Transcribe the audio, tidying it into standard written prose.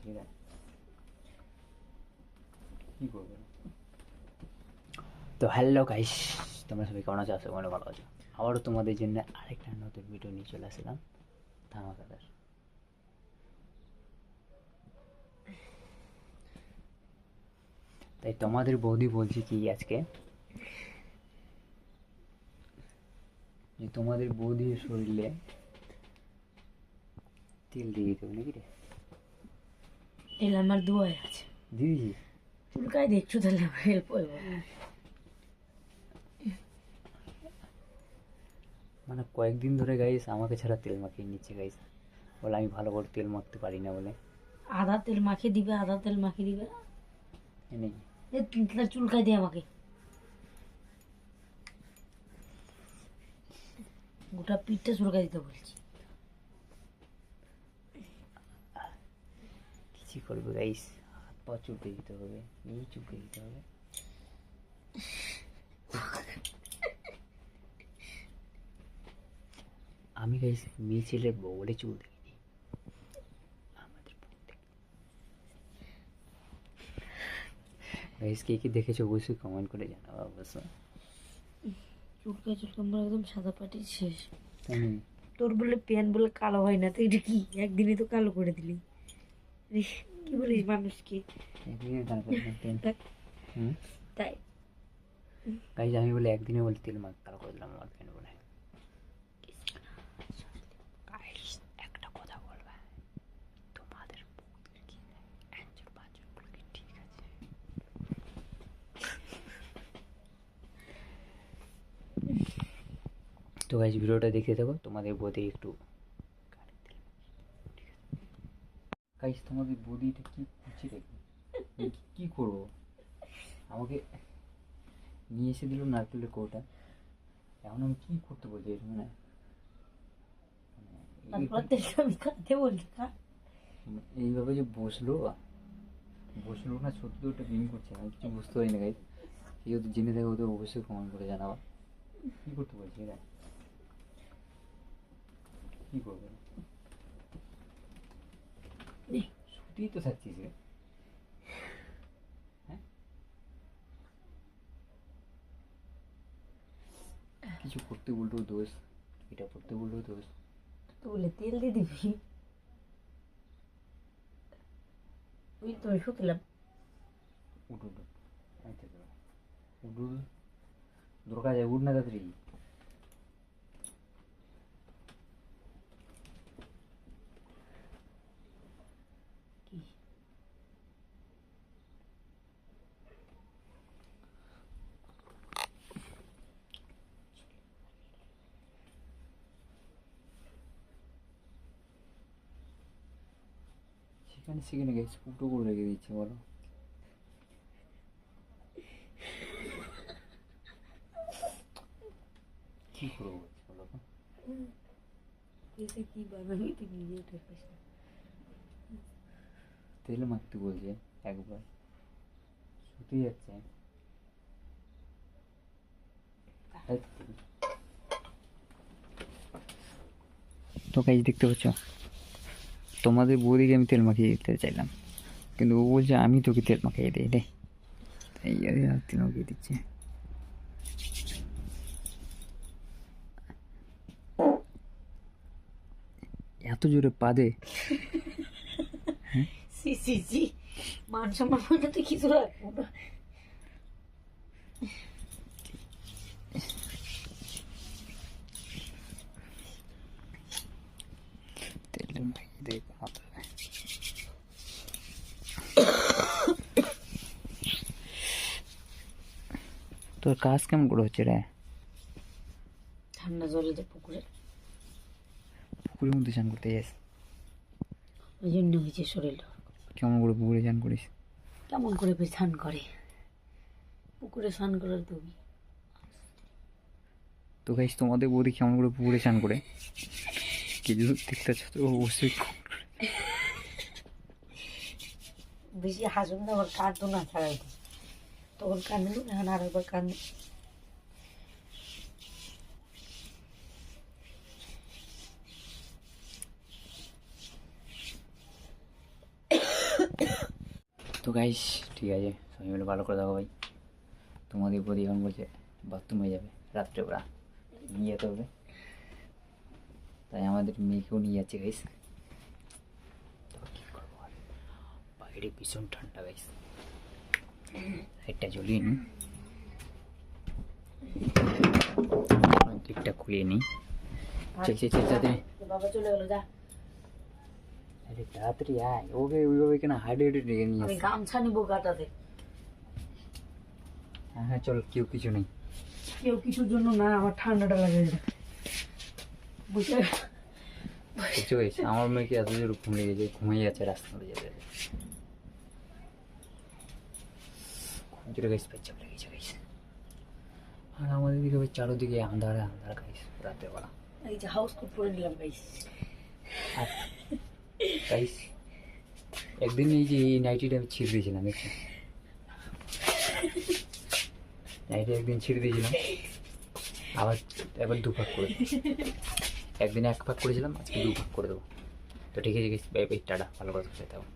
বলছি রে, কী করবে? তো হ্যালো গাইস, তোমরা সবাই কেমন আছো? আশা করি ভালো আছো। আবারও তোমাদের জন্য আরেকটা নতুন ভিডিও নিয়ে চলে আসলাম, ধামাকাদার। তাই তোমাদের বৌদি বলছি কি আজকে, যে তোমাদের বৌদির শরীরে তেল দিয়ে দিতে হবে নাকি রে? তেল আমার দুয়ায় আছে, দিয়ে দিয়েছিস? চুলকায় দেখছো তাহলে আমার হেল্প হইব। মানে কয়েকদিন ধরে গাইস আমাকে ছাড়া তেল মাখিয়ে নিচ্ছে গাইস, বলে আমি ভালো করে তেল মাখতে পারি না বলে। আধা তেল মাখিয়ে দিবে, আধা তেল মাখিয়ে দিবে, এনেই তাহলে চুলকায় দিয়ে আমাকে গোটা পিঠটা চুলকায় দিতে বলছি। কিছু করবে গাইস, হাত পা চুলকে দিতে হবে, এই চুলকে দিতে হবে। আমি গাইস মেয়ে ছেলে বলে চুল দেখিনি আমাদের গাইস, কে কি দেখেছো অবশ্যই কমেন্ট করে জানাবো অবশ্য। চুলকায় আমার একদম সাদা পাটি শেষ। তাই নাকি? তোর বলে প্যান বলে কালো হয় না, তো এটা কি একদিনে তো কালো করে দিলি? কি বলিস মানুষকে? একদিনে কালো করে দিলাম তেল। তাই গাইস আমি বলে একদিনে বলে তেল মাখ কালো করে দিলাম আমার প্যান্ট বলে। গাইস একটা কথা বলবা, তোমাদের বউদের কি অ্যাঞ্চর পাঁচর বলে কি ঠিক আছে? তো গাইস ভিডিওটা দেখতে থাকো, তোমাদের বৌদি একটু গাইস, তোমাদের বৌদিটা কি করছে রে? কি করবো? আমাকে নিয়ে এসে দিল নারকেলের কৌটা, এখন আমি কি করতে বলছি এটা মানে তারপর তেলটা আমি খাতে বলি খা। এইভাবে যে বসলো না, সত্যি ওটা বিম করছে, আমি কিছু বুঝতে পারি না গাইস। কেউ তো জেনে থাকে ওদের অবশ্যই কমেন্ট করে জানাবা কি করতে বলছি এটা, কি করবে? সত্যিই তো থাকছিস রে। হ্যাঁ, কিছু করতে বললেও দোষ, এটা করতে বললেও দোষ। তো বলে তেল দিয়ে দিবি, ওই তো শুকলাম। উঠ উঠ, আচ্ছা উঠ উঠ, দরকার যায় উঠ না তাড়াতাড়ি। কি সেখানে গেছে ফুটো করে রেখে দিচ্ছে, বলো কি করবো বলো তো? এসে কি বানাবি তুই নিজে উঠে পাস না। তেল মাখতে বলছে একবার, শুতে যাচ্ছে। তো গাইস দেখতে পাচ্ছ, তোমাদের বৌদিকে আমি তেল মাখিয়ে দিতে চাইলাম, কিন্তু ও বলছে আমি তোকে তেল মাখিয়ে দিই রে, এই তেল মাখিয়ে দিচ্ছে। এত জোরে পা দে? সি সি সি, মান সম্মান বলতে তুই কিছু রাখবো না। তেল মাখিয়ে দে ঘুমাতে হবে। তোর কাজ কেমন করে হচ্ছে রে? ঠান্ডা জলে যে পুকুরের মধ্যে স্নান করতে যাস? ওই জন্য হয়েছে শরীরটা। কেমন করে পুকুরে স্নান করিস? কেমন করে স্নান করে? পুকুরে স্নান করার তুমি তো গাইস তোমাদের বৌদি কেমন করে পুকুরে স্নান করে, কিছু দেখতে চাচ্ছ তো অবশ্যই বেশি হাসুন না, আবার কাঁদতো না ছাড়াই তখন কান্দলো, এখন আর একবার কান্দ। তো গাইস ঠিক আছে, সবাই মিলে ভালো করে দেখো ভাই। তোমাদের প্রতি এখন বলছে বাথরুমে যাবে রাত্রেবেলা, নিয়ে যেতে হবে, তাই আমাদের মেয়েকেও নিয়ে যাচ্ছে গাইস। তো কী করবো আর, বাইরে ভীষণ ঠান্ডা গাইস। লাইটটা জ্বলিয়ে নিই, দিকটা খুলিয়ে নিই। চল চল চল তাড়াতাড়ি, বাবা চলে গেল, যা। আরে তাড়াতাড়ি আয়, ওকে ওইভাবে কেন হাইডে হাইডে ডেকে নিয়ে আমি আসছে। গামছা নিবো গাটাতে। হ্যাঁ হ্যাঁ চল, কেউ কিছু নেই। কেউ কিছুর জন্য না, আমার ঠান্ডাটা লাগে। বুঝে বুঝতে পেরেছি, আমার মেয়েকে এত জোর ঘুম লেগেছে, ঘুমিয়ে যাচ্ছে রাস্তা মধ্যে যেতে যেতে। খুব জোরে গাইস পেচ্ছাপ লেগেছে গাইস। আর আমাদের দিকে ওই চারোদিকে আন্ধার আন্ধার গাইস, রাতের বেলা। এই যে হাউস কোট পরে নিলাম গাইস। আর গাইস একদিন এই যে এই নাইটিটা আমি ছিঁড়ে দিয়েছিলাম, দেখছি নাইটি একদিন ছিঁড়ে দিয়েছিলাম, আবার এবার দুভাগ করে দেবো। একদিন এক ভাগ করেছিলাম, আজকে দুভাগ করে দেবো। তো ঠিক আছে গাইস, বাই বাই, টাটা, ভালো করে থাকতে থাকো।